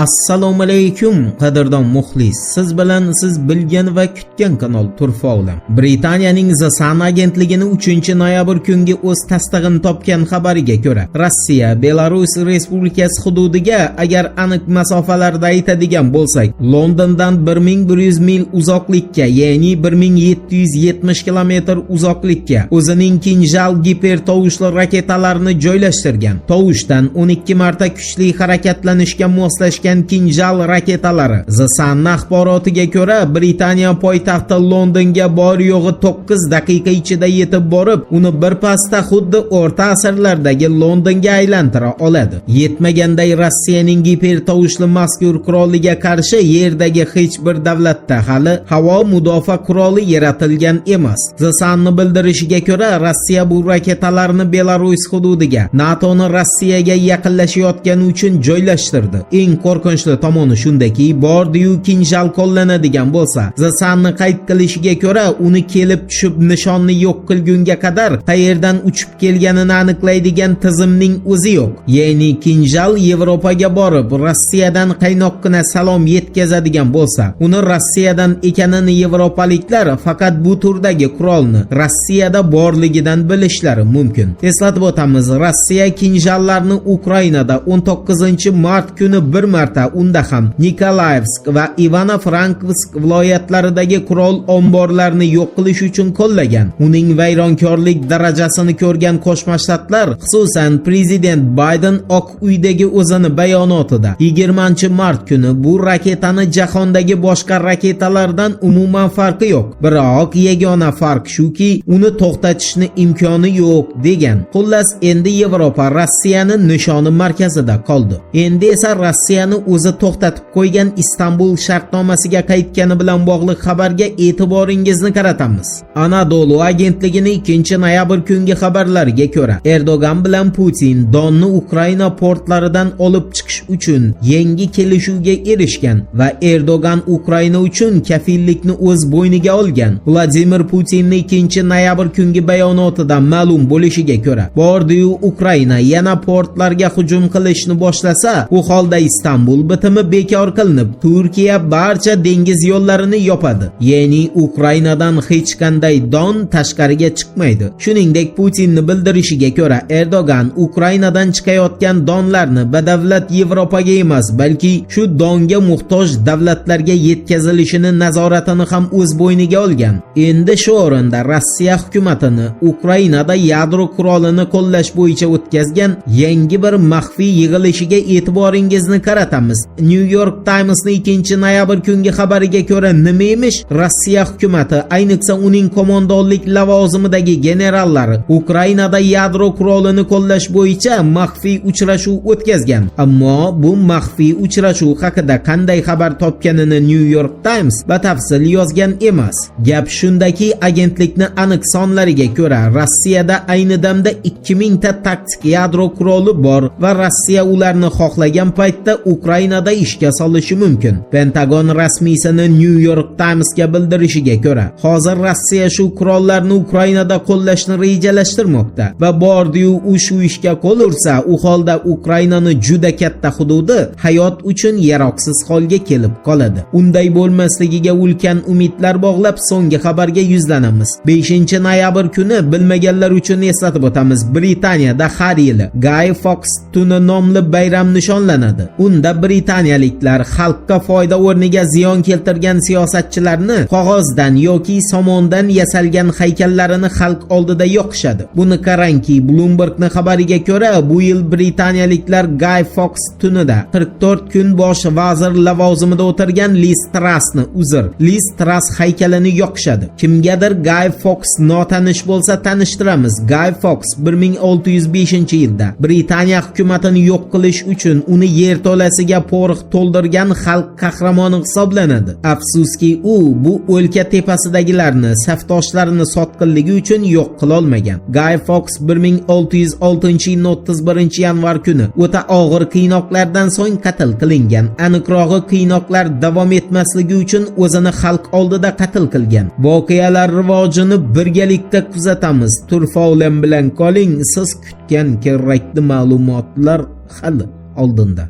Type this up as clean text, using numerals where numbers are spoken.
Assalomu alaykum qadrdon muxlis. Siz bilan siz bilgan va kutgan kanal Turfa olam. Britaniyaning The Sun agentligining 3-noyabr kungi o'z tasdig'ini topgan xabariga ko'ra, Rossiya Belarus Respublikasi hududiga agar aniq masofalarda aytadigan bo'lsak, Londondan 1100 mil uzoqlikka, ya'ni 1770 kilometr uzoqlikka o'zining Kinjal gipertovushli raketalarini joylashtirgan. Tovushdan 12 marta kuchli harakatlanishga moslashgan Kinjal raketalari. The Sun axborotiga ko'ra, Britaniya poytaxti Londonga bor yo'g'i 9 daqiqa ichida yetib borib, uni bir pasda xuddi o'rta asrlardagi Londonga aylantira oladi. Yetmaganday Rossiyaning gipertovushli mazkur quroliga qarshi yerdagi hech bir davlatda hali havo mudofaa quroli yaratilgan emas. The Sun'ning bildirishiga ko'ra, Rossiya bu raketalarni Belarus hududiga, NATO'ni Rossiyaga yaqinlashayotgani uchun joylashtirdi. Eng qo'rqinchli tomoni shundaki, bordi-yu Kinjal qo'llanadigan bo'lsa, The Sun'ning qayd qilishiga ko'ra, uni kelib tushib nishonni yo'q qilgunga qadar qayerdan uchib kelganini aniqlaydigan tizimning o'zi yo'q. Ya'ni Kinjal Yevropaga borib, Rossiyadan qaynoqqina salom yetkazadigan bo'lsa, uni Rossiyadan ekanini yevropaliklar faqat bu turdagi qurolni Rossiyada borligidan bilishlari mumkin. Eslatib o'tamiz, Rossiya Kinjallarni Ukrainada 19-mart kuni bir marta, unda ham Nikolayevsk va Ivano-Frankivsk viloyatlaridagi qurol omborlarini yo'q qilish uchun qo'llagan. Uning vayronkorlik darajasini ko'rgan Qo'shma Shtatlar, xususan prezident Bayden Oq uydagi o'zini bayonotida 20-mart kuni bu raketani jahondagi boshqa raketalardan umuman farqi yo'q. Biroq yagona farq shuki, uni to'xtatishni imkoni yo'q degan. Xullas, endi Yevropa Rossiyani nishoni markazida qoldi. Endi esa Rossiyani o'zi to'xtatib qo'ygan Istanbul shartnomasiga qaytgani bilan bog'liq xabarga e'tiboringizni qaratamiz. Anadolu agentligining 2-noyabr kungi xabarlariga ko'ra, Erdogan bilan Putin Donni Ukraina portlaridan olib chiqish uchun yangi kelishuvga erishgan va Erdogan Ukraina uchun kafillikni o'z bo'yniga olgan. Vladimir Putinning 2-noyabr kungi bayonotidan ma'lum bo'lishiga ko'ra, bordi-yu Ukraina yana portlarga hujum qilishni boshlasa, u holda Istanbul bitimi bekor qilinib, Turkiya barcha dengiz yo'llarini yopadi. Ya'ni Ukrainadan hech qanday don tashqariga chiqmaydi. Shuningdek, Putinning bildirishiga ko'ra, Erdogan Ukrainadan chiqayotgan donlarni badavlat Yevropaga emas, balki shu donga muhtoj davlatlarga yetkazilishini nazoratini ham o'z bo'yniga olgan. Endi shu o'rinda Rossiya hukumatini Ukrainada yadro qurolini qo'llash bo'yicha o'tkazgan yangi bir maxfiy yig'ilishiga e'tiboringizni qaratamiz. New York Times'ning 2-noyabr kungi xabariga ko'ra, nima emish? Rossiya hukumatı, ayniqsa uning qo'mondonlik lavozimidagi generallari Ukrainada yadro qurolini qo'llash bo'yicha maxfiy uchrashuv o'tkazgan. Ammo bu maxfiy uchrashuv haqida qanday xabar topganini New York Times batafsil yozgan emas. Gap shundaki, agentlikning aniq sonlariga ko'ra, Rossiyada ayni damda 2000 ta taktik yadro quroli bor va Rossiya ularni xohlagan paytda Ukrainada ishga solishi mumkin. Pentagon rasmiysini New York Times'ga bildirishiga ko'ra, hozir Rossiya shu qurollarni Ukrainada qo'llashni rejalashtirmoqda va bordi-yu u shu ishga qo'l ursa, u holda Ukrainaning juda katta hududi hayot uchun yaroqsiz holga kelib qoladi. Unday bo'lmasligiga ulkan umidlar bog'lab so'nggi xabarga yuzlanamiz. 5-noyabr kuni bilmaganlar uchun eslatib o'tamiz. Britaniyada har yili Guy Fawkes tuni nomli bayram nishonlanadi. Unda britaniyaliklar xalqqa foyda o'rniga ziyon keltirgan siyosatchilarni qog'ozdan yoki somondan yasalgan haykallarini xalq oldida yoqishadi. Buni qarangki, Bloombergning xabariga ko'ra, bu yil britaniyaliklar Guy Fawkes tunida 44 kun bosh vazir lavozimida o'tirgan Liz Truss haykalini yoqishadi. Kimgadir Guy Fawkes notanish bo'lsa tanishtiramiz. Guy Fawkes 1605-yilda Britaniya hukumatini yo'q qilish uchun uni yerto'lasiga porox to'ldirgan xalq qahramoni hisoblanadi. Afsuski, u bu o'lka tepasidagilarni, safdoshlarini sotqinligi uchun yo'q qila olmagan. Guy Fawkes 1606-yilning 31-yanvar kuni o'ta og'ir qiynoqlardan so'ng qatl qilingan. Aniqrog'i, qiynoqlar davom etmasligi uchun o'zini xalq oldida qatl qilgan. Voqealar rivojini birgalikda kuzatamiz. Turfa olam bilan qoling. Siz kutgan kerakli ma'lumotlar hali oldinda.